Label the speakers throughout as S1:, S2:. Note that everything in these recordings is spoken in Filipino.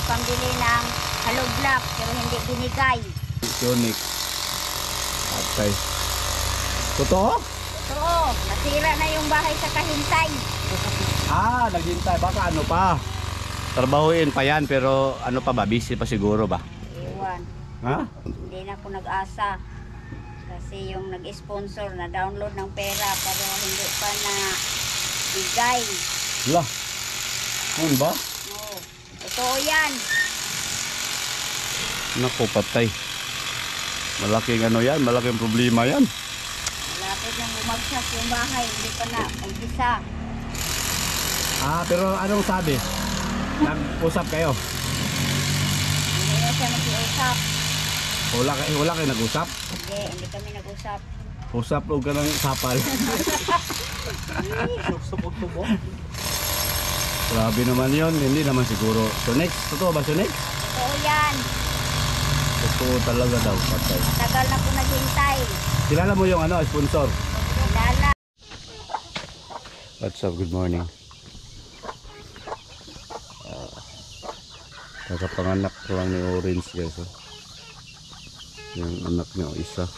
S1: pambili ng hollow block pero hindi binigay.
S2: Unique. Patay. Totoo?
S1: Oo, nasira na yung bahay sa Kahintay.
S2: Naghintay. Baka ano pa. Trabahuin pa yan pero ano pa ba? Busy pa siguro ba?
S1: Iwan.
S2: Ha?
S1: Hindi na ako nag-asa. Kasi yung nag-sponsor na download ng pera pero hindi pa na bigay.
S2: Wala. Ano ba?
S1: Oo. Totoo yan.
S2: Naku, patay. Malaking ano yan, malaking problema yan.
S1: Malapit nang bumagsak yung bahay, hindi pa na umpisa.
S2: Pero anong sabi? Nag-usap kayo?
S1: Hindi na siya nag-iusap.
S2: Wala kayo nag-usap?
S1: Hindi kami nag-usap.
S2: Usap o ka ng sapal. Grabe naman yun, hindi naman siguro. Sunex, totoo ba Sunex?
S1: Totoo yan.
S2: Totoo talaga daw, patay.
S1: Tagal na po naghintay.
S2: Kilala mo yung ano, sponsor?
S1: Kilala.
S2: What's up, good morning. Kakapanganak ko lang ni Orange guys. Yung anak niya isa.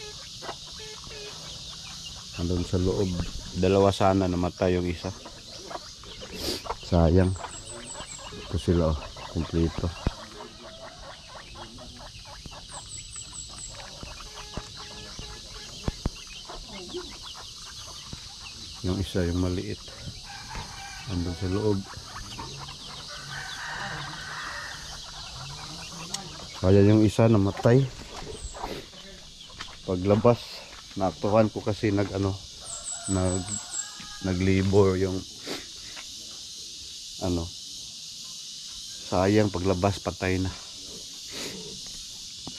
S2: Andun sa loob. Dalawa sana, namatay yung isa. Sayang. Ito sila kumpleto. Yung isa, yung maliit. Andun sa loob. Kaya yung isa namatay. Paglabas, naaktuhan ko kasi naglibor yung sayang paglabas patay na.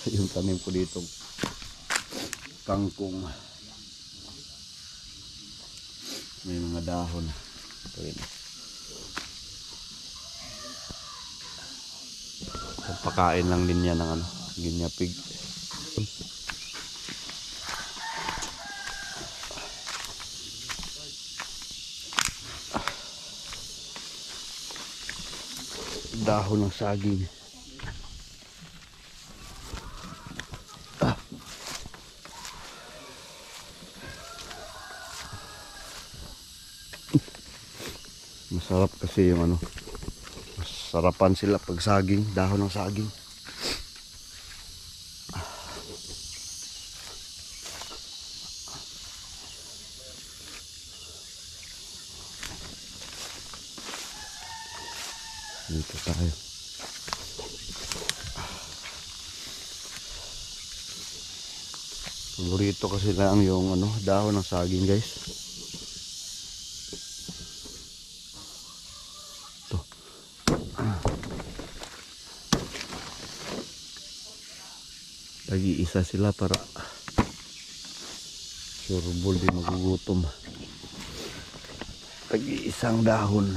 S2: Yung tanim ko dito kangkong, may mga dahon. Pagpakain lang din yan ng Guinea pig. Dahon ng saging. Masarap kasi yung masarapan sila pag saging, dahon ng saging. Dito tayo. Paborito kasi lang yung dahon ng saging guys. Ito. Lagi-isa sila para surbol di magugutom. Lagi-isang dahon.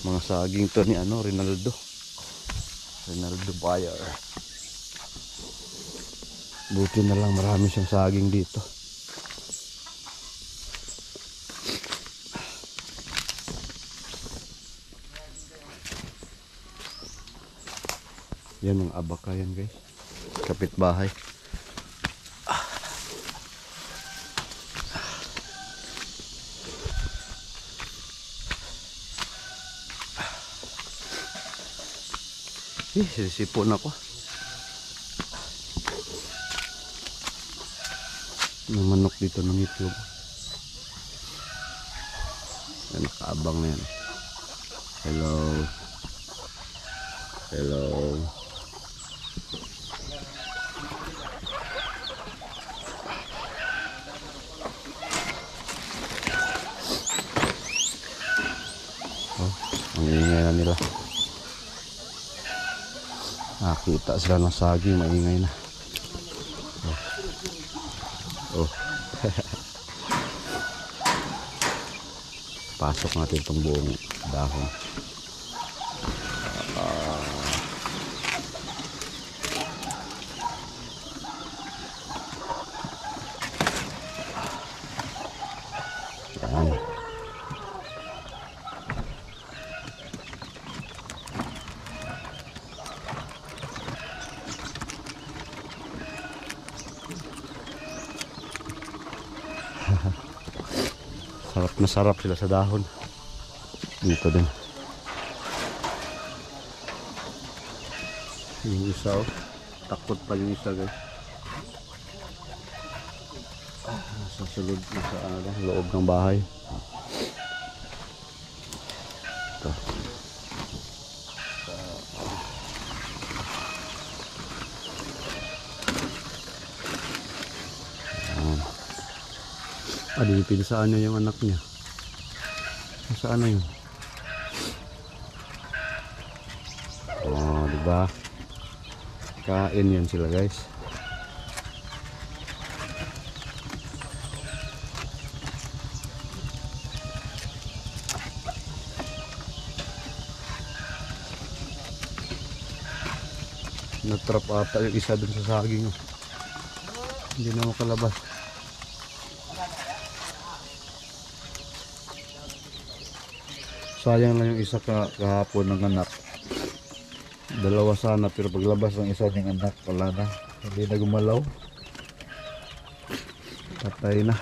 S2: Mga saging to ni Rinaldo Bayer. Buti na lang marami siyang saging dito. Yan ang abaka yan guys, kapitbahay. Sisipon ako. May manok dito ng itlog. Yan, nakaabang na yan. Hello. Hello. Ang ingay na nila. Nakita sila ng saging, maingay na. Pasok natin itong buong dahon. Sarap na sarap sila sa dahon. Dito din. Yung isa oh. Takot pa yung isa guys. Sa sulod na sa loob ng bahay. Ito. Pinsaan niya yung anak niya. Saan na yun? Oh, diba? Kain yan sila guys. Natrap ata yung isa dun sa saging. Hindi na makalabas. Sayang lang yung isa kahapon ng anak. Dalawa sana pero paglabas ng isa ng anak wala na. Hindi na gumalaw. Patay na.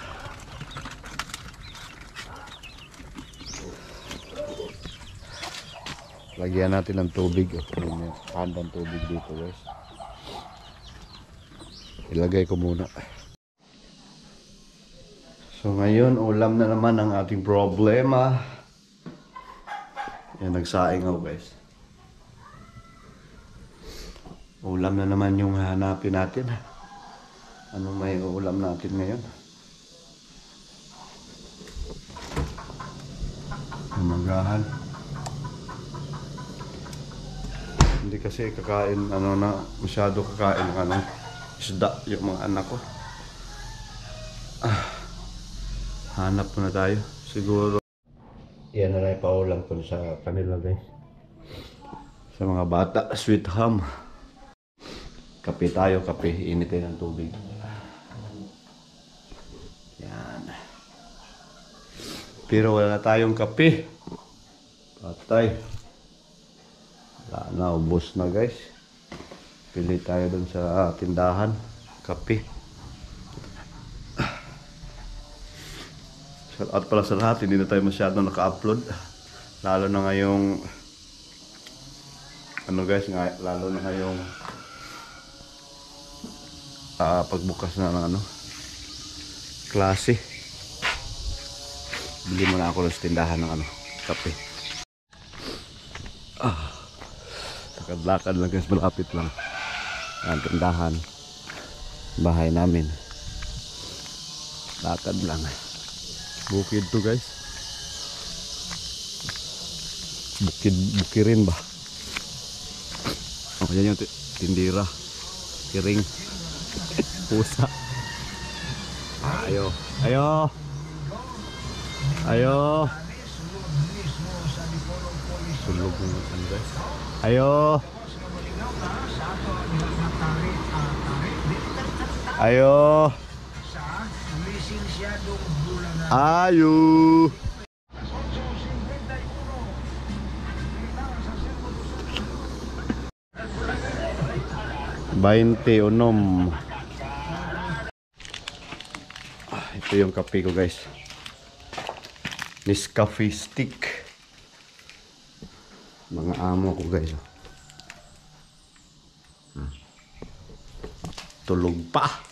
S2: Lagyan natin ng tubig. May handang tubig dito guys. Ilagay ko muna. So ngayon ulam na naman ang ating problema. Yan, nagsaing ako guys. Ulam na naman yung hanapin natin. Ano may ulam natin ngayon? Umagahan. Hindi kasi kakain, masyado kakain ng isda yung mga anak ko. Hanap muna tayo. Siguro yan na lang ipaulam ko sa kanila guys. Sa mga bata, sweet ham. Kape tayo, kape. Initin ng tubig. Yan. Pero wala na tayong kape. Patay. Wala na, ubos na guys. Pili tayo dun sa tindahan. Kape. At pala sa lahat, hindi na tayo masyadong naka-upload. Lalo na ngayong lalo na ngayong pagbukas na ng klase. Bili muna ako sa tindahan ng kape. Lakad-lakad lang guys, malapit lang ang tindahan bahay namin. Lakad lang. Bukid to guys. Bukirin ba? Oh, yan yung tindira. Kiring. Pusa. Ayo. Ayo. Ayo. Sulog ng guys. Ayo. Ayo. Ayo. 21. Ito yung kape ko guys. Nescafe stick. Mga amo ko guys. Tulog pa.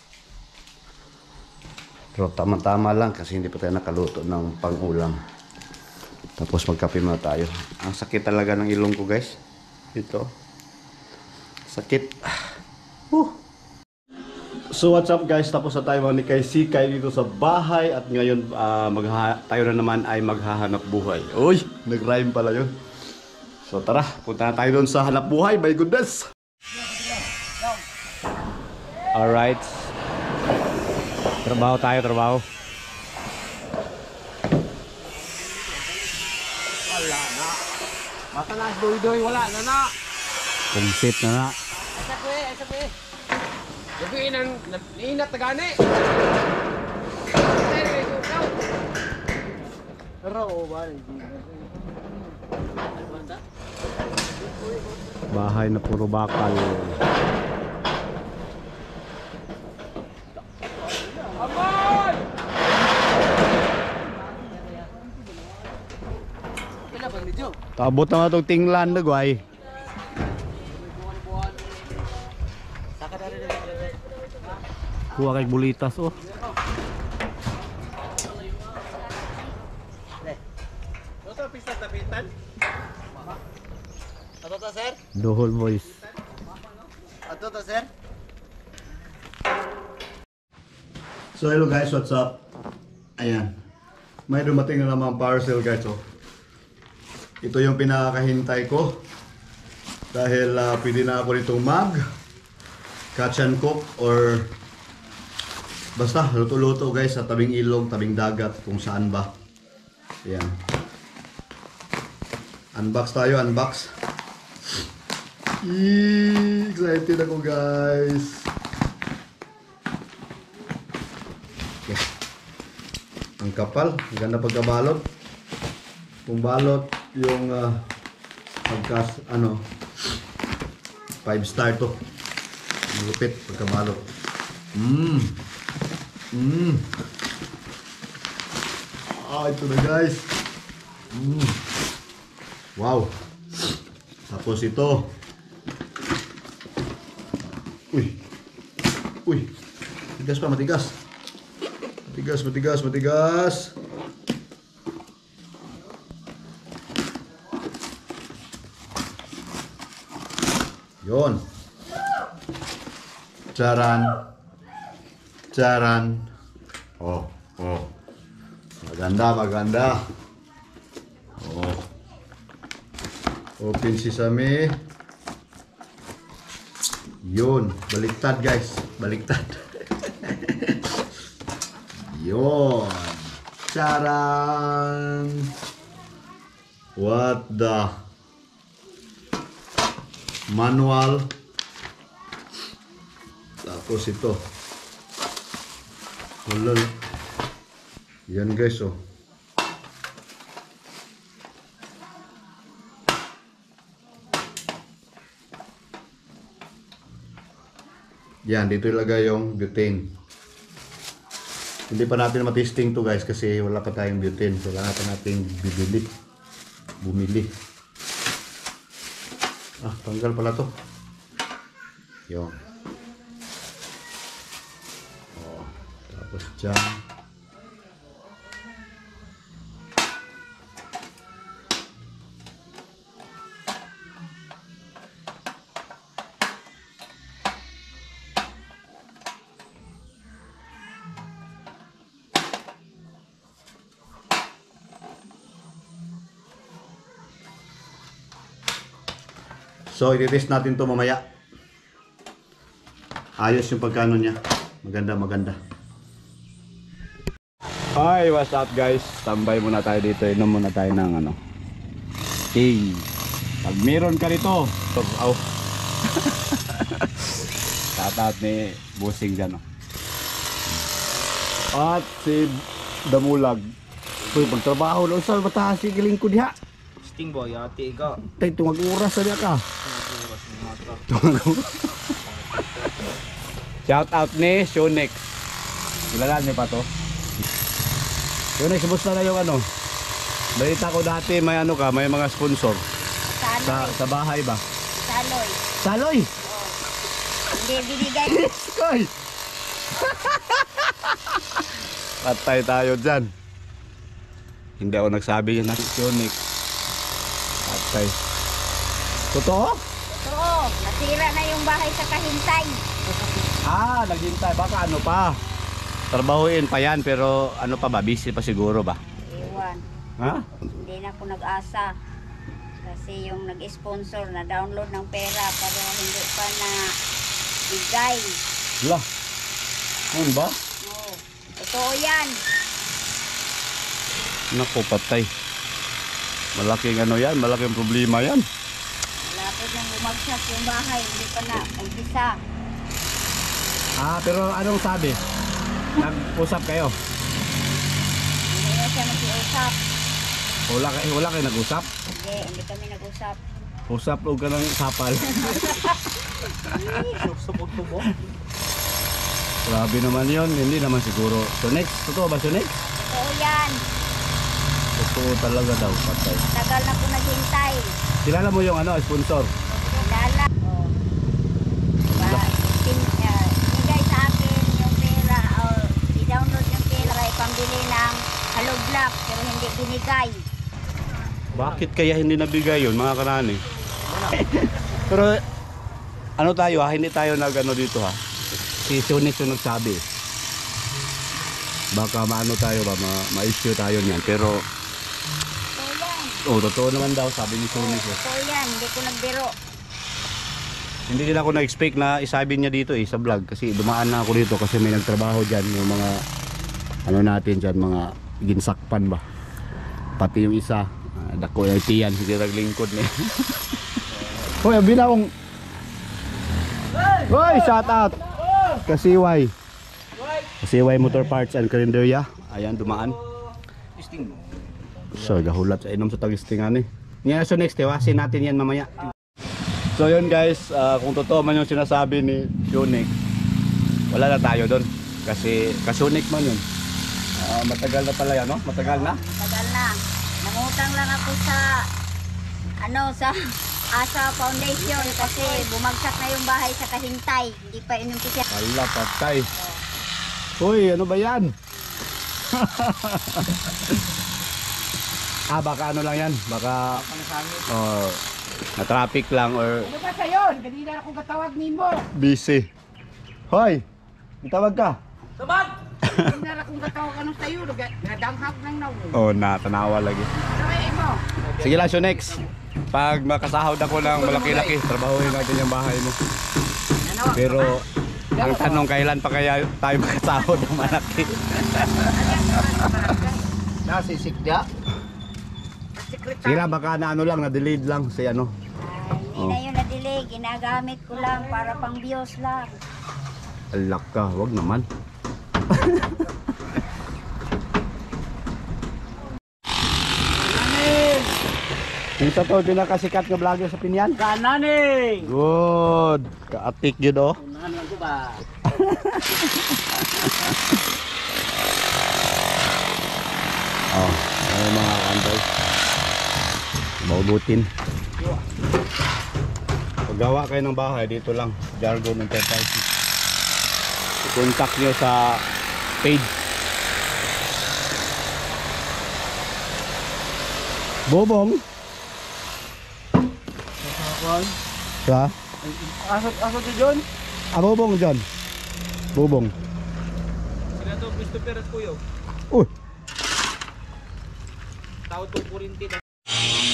S2: Pero tama-tama lang kasi hindi pa tayo nakaluto ng pang-ulam. Tapos magkape muna tayo. Ang sakit talaga ng ilong ko guys. Ito. Sakit. So what's up guys? Tapos na tayo ni kay Sikay dito sa bahay. At ngayon tayo na naman ay maghahanap buhay. Uy! Nag-rhyme pala yun. So tara, punta na tayo doon sa hanap buhay. My goodness! Alright. Trabaho tayo, trabaho.
S3: Wala na. Basta na, doy-doy, wala na na.
S2: Kumsit na na.
S3: Asa ko eh. Gabi nang inat na gani.
S2: Bahay na puro bakal. Taabot na itong tinglan na guay. Kuha kay bulitas oh.
S3: Ito pista tapitan. Ato ta sir?
S2: Dohol boys.
S3: Ato ta sir?
S2: So hello guys, what's up? Ayan. May dumating na namang parcel guys oh. Ito yung pinakahintay ko. Dahil pwede na ako nitong mag catch and cook or basta luto-luto guys sa tabing ilog, tabing dagat, kung saan ba. Ayan. Unbox tayo, unbox. Excited ako guys. Okay. Ang kapal, ang ganda pagkabalot. Kung balot yung pagkas, 5-star to. Malupit pagkabalot. Ito na guys. Wow. Tapos ito. Uy. Matigas pa, matigas. Matigas. Yon. Charan. Oh. Maganda. Oh. Open sesame. Yun, baliktad guys, baliktad. Yun. Charan. What the manual. Tapos ito. Ulol. Yan guys oh. Yan, dito ilagay yung butane. Hindi pa natin matesting to guys kasi wala pa tayong butane. Kailangan pa natin bumili. Tanggal pala to. Yun. Tapos dyan. So, i-test natin to mamaya. Ayos yung pagkano niya. Maganda. Hi, what's up guys? Tambay muna tayo dito. Inom muna tayo ng tea. Pag meron ka rito. Tatat ni Busing dyan. At si Damulag. Uy, pagtrabaho na usal. Mataas si giling ko diha.
S3: Sting boy, ati ka.
S2: Tay, tungag oras na diya ka. Shout out ni Shonex. Kilala niyo pa to? Shonex, musta na yung balita ko dati may may mga sponsor. Sa bahay ba? Saloy?
S1: Hindi binigay.
S2: Koy! Patay tayo dyan. Hindi ako nagsabi yan na Shonex. Patay. Totoo?
S1: Oo, nasira na yung bahay sa Kahintay.
S2: Naghintay. Baka pa. Trabahuin pa yan pero pa ba? Busy pa siguro ba?
S1: Iwan.
S2: Ha?
S1: Hindi na ako nag-asa. Kasi yung nag-sponsor na download ng pera pero hindi pa na bigay.
S2: Lah. Ano ba?
S1: Oo. Totoo yan.
S2: Naku, patay. Malaking yan, malaking problema yan.
S1: Malapit nang bumagsak yung bahay, hindi pa na umpisa.
S2: Pero anong sabi? Nag-usap kayo?
S1: Hindi na siya nag-iusap.
S2: Wala kayo nag-usap?
S1: Hindi kami nag-usap.
S2: Usap o ka ng sapal.
S3: Support to mo?
S2: Grabe naman yon, hindi naman siguro. So next, totoo ba so next?
S1: Totoo yan.
S2: Okay. totoo talaga daw, patay.
S1: Tagal na po naghintay.
S2: Kilala mo yung sponsor?
S1: Kilala. Oh. Bigay sa akin yung pera or i-download yung pera ay pambili ng Hello Black pero hindi binigay.
S2: Bakit kaya hindi nabigay yun, mga kanani? Pero ano tayo ha, hindi tayo dito ha. Si Sonic yung nagsabi. Baka maano tayo ba, ma-issue tayo niyan. Pero totoo naman daw, sabi ni Sonic.
S1: Totoo yan, hindi ko nagbiro.
S2: Hindi din ako na-expect na isabi niya dito sa vlog. Kasi dumaan na ako dito kasi may nagtrabaho dyan. Yung mga natin dyan, mga ginsakpan ba. Pati yung isa, dako yung tiyan, hindi naglingkod niya. Hoy, binawang. Hoy, shout out. Kasiway Motor Parts and Carinderia. Ayan, dumaan. So, gahulat sa inom sa tagistingan eh. Ngayon, so next, tewasin natin yan mamaya. So yun guys, kung totoo man yung sinasabi ni Sonic, wala na tayo doon. Kasi ka-Sonic man yun. Matagal na pala yan, no? Matagal na?
S1: Matagal na. Nangutang lang ako sa sa Asa Foundation kasi bumagsak na yung bahay sa Kahintay. Hindi pa inumpisa.
S2: Wala, patay. Uy, ano ba yan? Baka ano lang yan. Baka na traffic lang or
S3: Ano ba sa'yon? Kanina akong katawag nimo.
S2: busy. Hoy, itawag ka.
S3: Sabag! Kanina akong katawag ano sa'yo. Nadanghap lang na.
S2: Oh, tanawa lagi.
S3: Sabi mo.
S2: Sige lang, next. Pag makasahod ako ng malaki-laki, trabahuin natin yung bahay mo. Pero ang tanong, kailan pa kaya tayo makasahod ng malaki?
S3: Nasisikya.
S2: Sige lang, baka na-delayed lang si
S1: Hindi na yun na-delay. Ginagamit ko lang para pang bios lang.
S2: Alak ka, wag naman. Isa to, pinakasikat na vlogger sa Pinyan.
S3: Kananing!
S2: Good. Kaatik yun oh.
S3: Unahan lang ko ba?
S2: Ay mga kantay. Maubutin. Paggawa kayo ng bahay, dito lang. Jargon Enterprises. I-contact nyo sa page. Bobong. Sa?
S3: Aso to John?
S2: Bobong John. Bobong.
S3: Sila to Christopher at Kuyo.
S2: Uy.
S3: Tao to Purinti.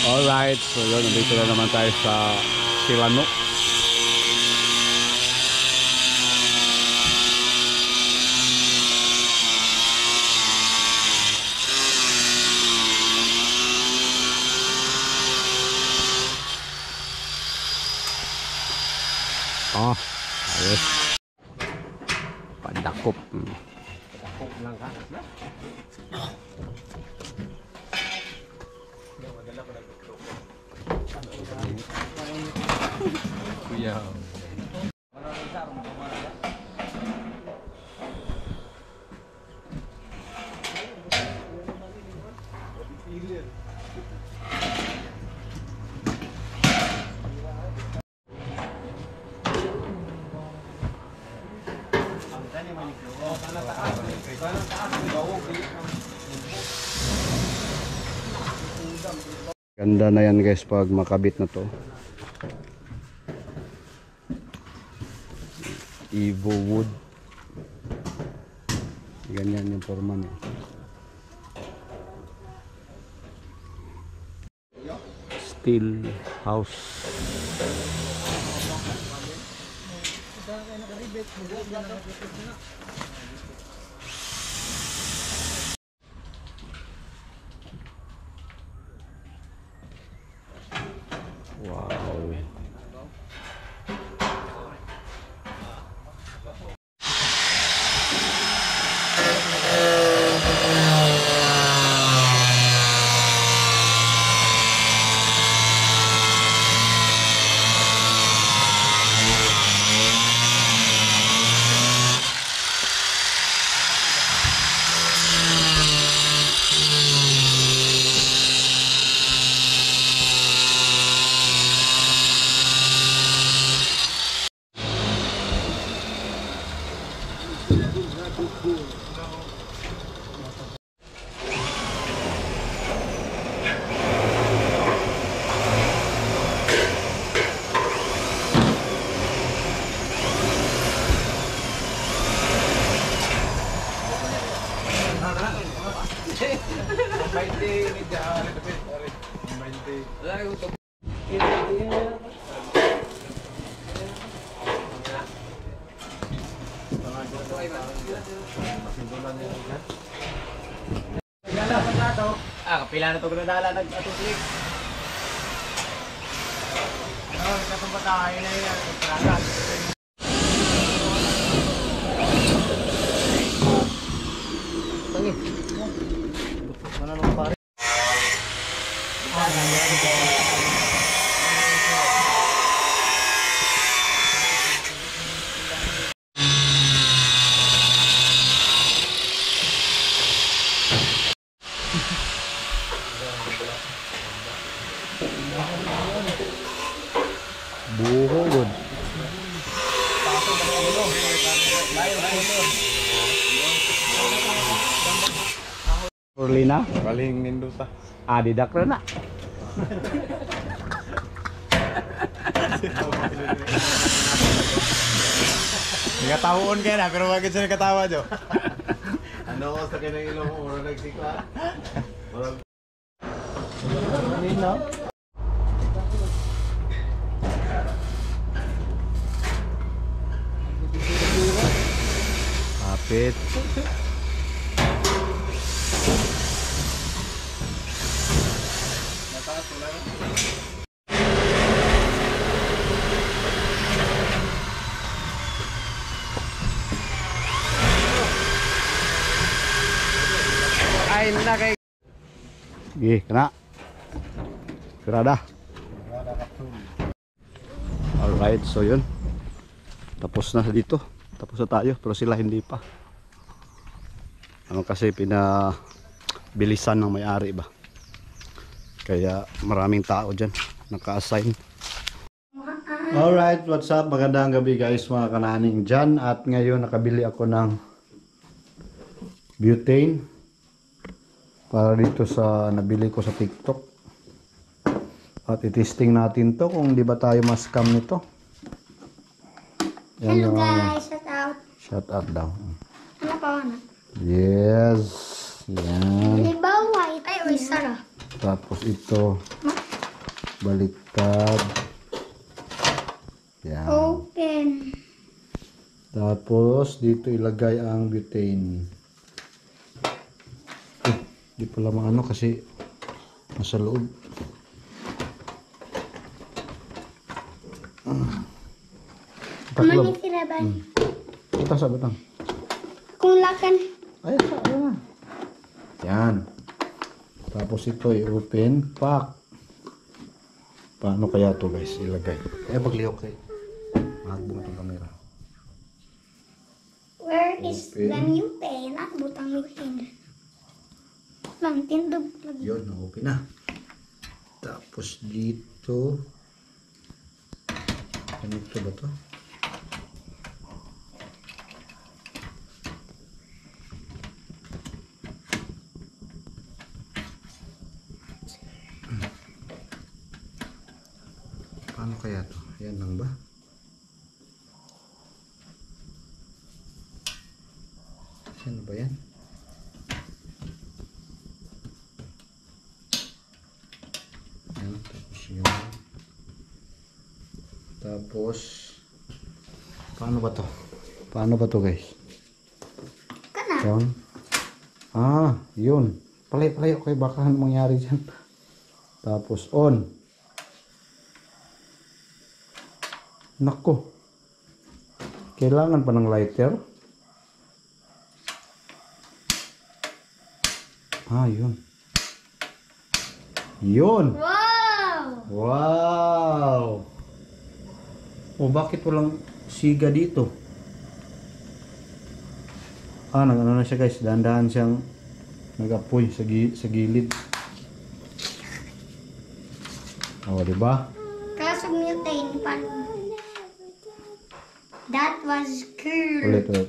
S2: Alright, so yun, nandito na naman tayo sa Silano. Ayos. Pandakop.
S3: Pandakop lang ka. Kuya.
S2: Ganda na yan guys pag makabit na to. Evo wood. Ganyan yung forma niya. Steel house. Wow.
S3: Kapila na ito granadala nag-atuslik. Katong tayo na yan. Praga.
S2: Buhogod. Urlina?
S4: Paling ninduta.
S2: Adidak na.
S4: Nagkataon kayo na, pero bakit siya nagkatawa, Jo? Ano ko sa kinang ilong mo, mura nagsikla?
S2: Kapit.
S3: Ay, na kay...
S2: Gih, kena. Gerada. Alright, so yun. Tapos na dito. Tapos na tayo, pero sila hindi pa. Ano kasi pinabilisan ng may-ari ba? Kaya maraming tao dyan naka-assign. Alright, what's up? Magandang gabi guys, mga kananing dyan. At ngayon nakabili ako ng butane para dito sa nabili ko sa TikTok. At itesting natin to kung di ba tayo ma-scam nito. Yan
S1: Hello
S2: yung,
S1: guys, shout out.
S2: shout out daw.
S1: Ano pa na?
S2: Yes. Yan.
S1: Di ba white? Ay, uy, Sarah.
S2: Tapos ito baliktad. Yan.
S1: Open.
S2: Tapos dito ilagay ang butane. Di pala maano kasi nasa loob.
S1: Mani siraban.
S2: Kita sa batang.
S1: Kung lakan.
S2: Ay, saan na. Yan. Tapos ito i-open. Pak. Paano kaya to guys ilagay? Maglihok kayo. Mahagbong itong camera.
S1: Where is
S2: Open.
S1: the new pen? At butang new pen. Lang, tindog lagi.
S2: Yun, na-open na. Tapos dito. Ganito ba to? Paano kaya to? Yan lang ba? Ano ba yan? Yan, tapos yun. Tapos, paano ba to? Paano ba to guys?
S1: Kana.
S2: Yan. Ah, yun. Palay-palay okay, baka ano mangyari dyan. Tapos on. Nako. Kailangan pa ng lighter. Ah, yun. Yun.
S1: Wow!
S2: Wow. O bakit walang siga dito? Ah, nag-ano na siya guys. Dahan-dahan siyang nag-apoy sa gilid. O, diba?
S1: Kaso mutane pa. That was cool.
S2: Ulit, ulit.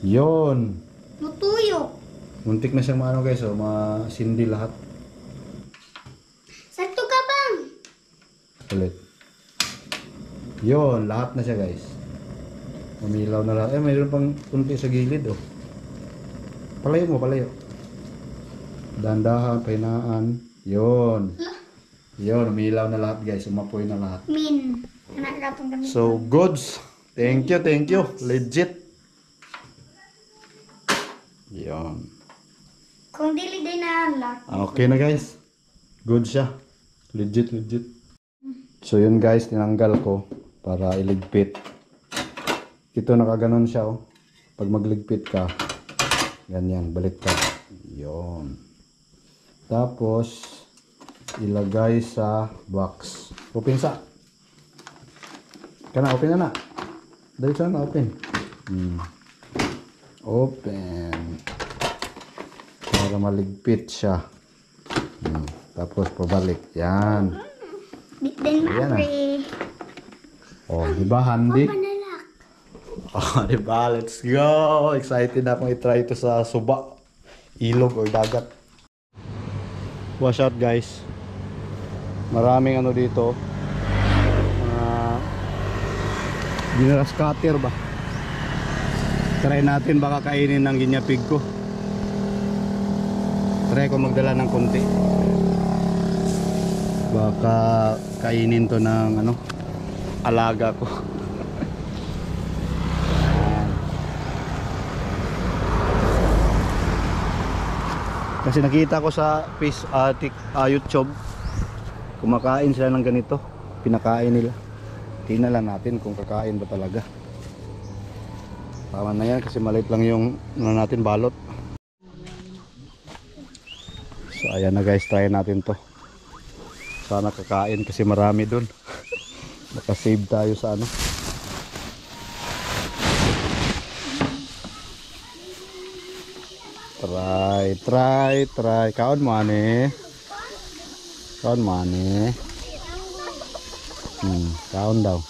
S2: Yon.
S1: Mutuyok.
S2: Muntik na siyang maano guys, oh, masindi lahat.
S1: Sakto ka bang?
S2: Ulit. Yon, lahat na siya guys. Umilaw na lahat. Mayroon pang kunti sa gilid, oh. Palayo mo, palayo. Dandahan, pahinaan. Yon. Yon, umilaw na lahat guys. Umapoy na lahat.
S1: Min. Anak ka pang gamit.
S2: So, goods. Thank you, thank you. Legit. Yon.
S1: Kung dili din na unlock.
S2: Okay na guys. Good siya. Legit, legit. So yun guys, tinanggal ko para iligpit. Ito nakaganon siya oh. Pag magligpit ka, ganyan, baliktad. Yun. Tapos, ilagay sa box. Open sa. Kana, open na na. Dali sa na, open. Open. Para maligpit siya. Tapos pabalik. Yan.
S1: Bit din
S2: Ayan na.
S1: mapre.
S2: Oh, di ba handy?
S1: Panalak.
S2: Oh, di ba? Let's go. Excited na akong i-try ito sa suba, ilog or dagat. Watch out guys. Maraming ano dito. Ginaras cutter ba? Try natin baka kainin ng ginyapig ko. Try ko magdala ng konti. Baka kainin to ng ano, alaga ko. Kasi nakita ko sa YouTube, kumakain sila ng ganito, pinakain nila. Tingnan lang natin kung kakain ba talaga. Tama na yan kasi maliit lang yung ano natin, balot. So ayan na guys, try natin to. Sana kakain kasi marami dun. Nakasave tayo sa ano. Try. Kaon mo ane. Kaon mo ane. Kaon daw.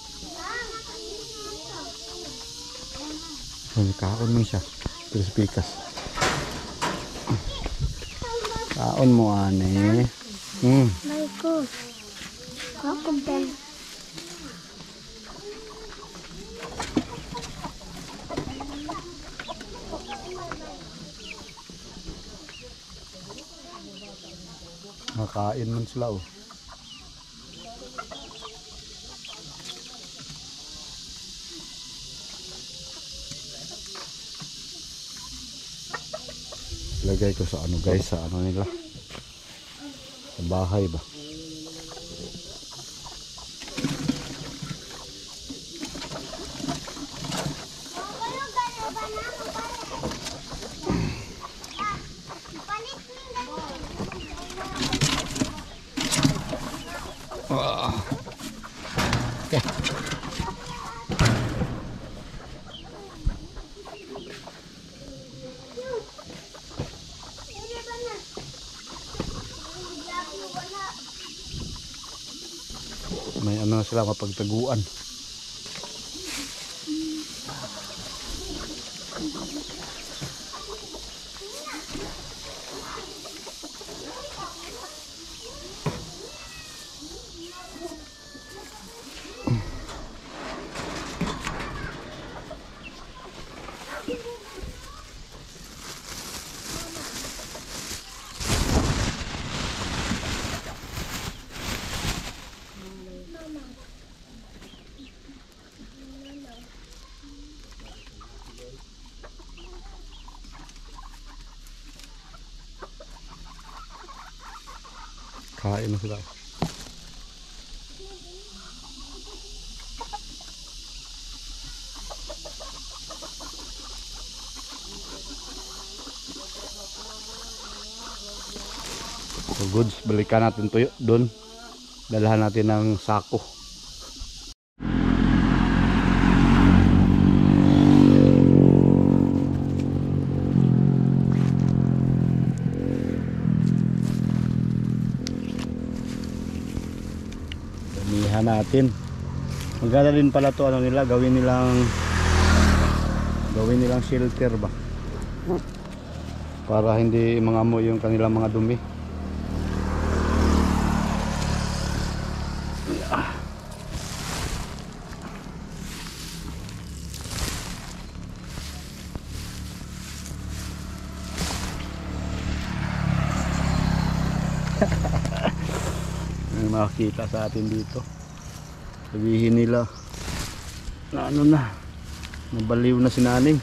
S2: Kaon mo siya. Pikas. Kaon mo ane.
S1: Baiko. Kakumpel.
S2: Makain man sila oh. Lagay ko sa ano guys, sa ano nila, sa bahay ba. Okay. May ano na sila mapagtaguan. Kain na sila. So goods, balikan natin to doon. Dalahan natin ng sako. Damihan natin. Maganda din pala to ano nila, gawin nilang Gawin nilang shelter ba? Para hindi mangamoy yung kanilang mga dumi. May makakita sa atin dito, sabihin nila na ano na, nabaliw na si Naning.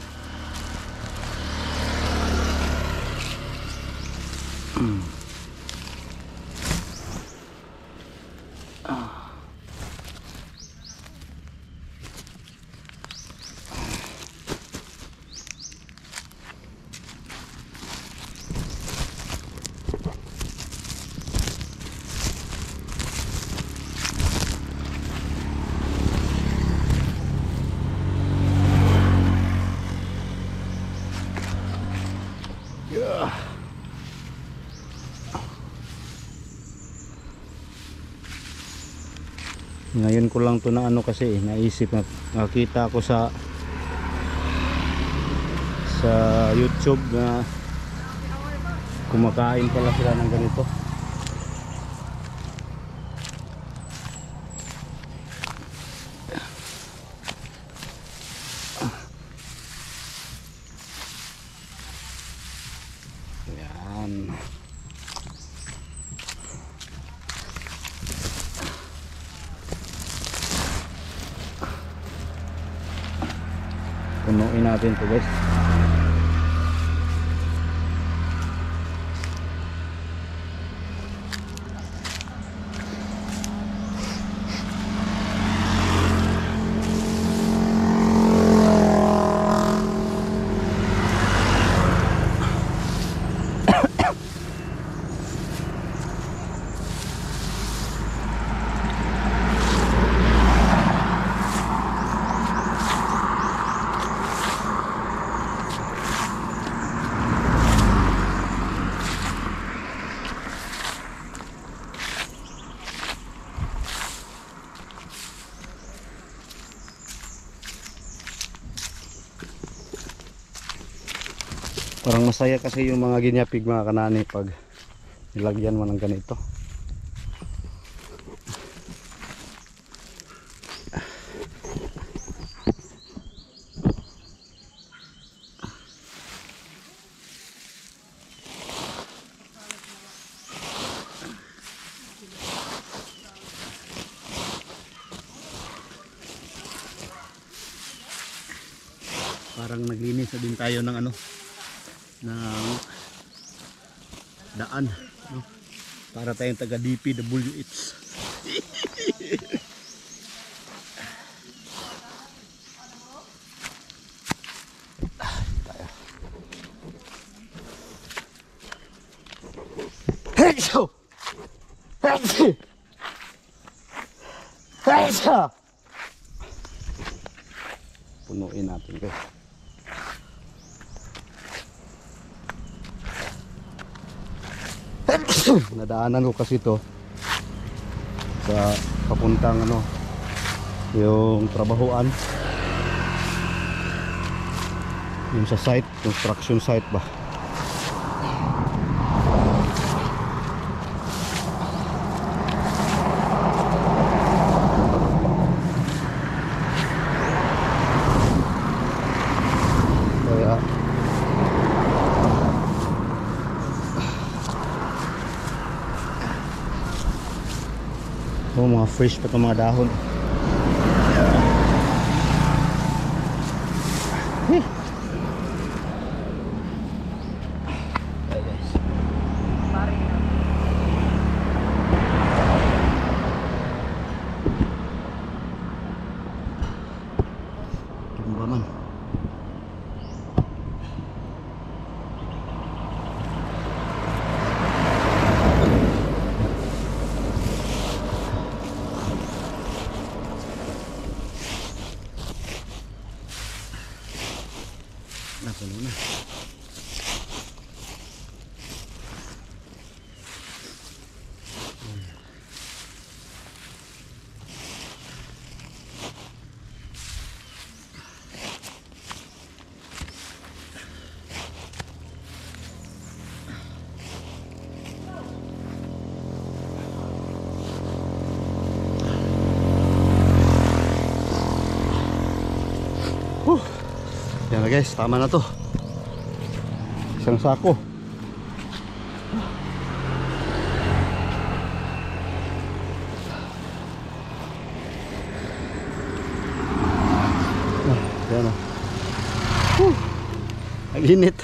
S2: Ngayon ko lang to na ano kasi naisip na nakita ko sa YouTube na kumakain pala sila ng ganito. Yan. Punuin natin to guys. Parang masaya kasi yung mga ginyapig mga kanani pag nilagyan mo ng ganito. Parang naglinis na din tayo ng ano, ng daan, no? Para tayong taga DPWH. Punuin natin guys. Nadaanan ko kasi to sa papuntang ano, yung trabahuan, yung sa site, construction site ba. Kaya oh, mga fresh pa itong mga dahon. Tumba man. Napuno na. guys, tama na to. Isang sako. Ayan na. Ang init.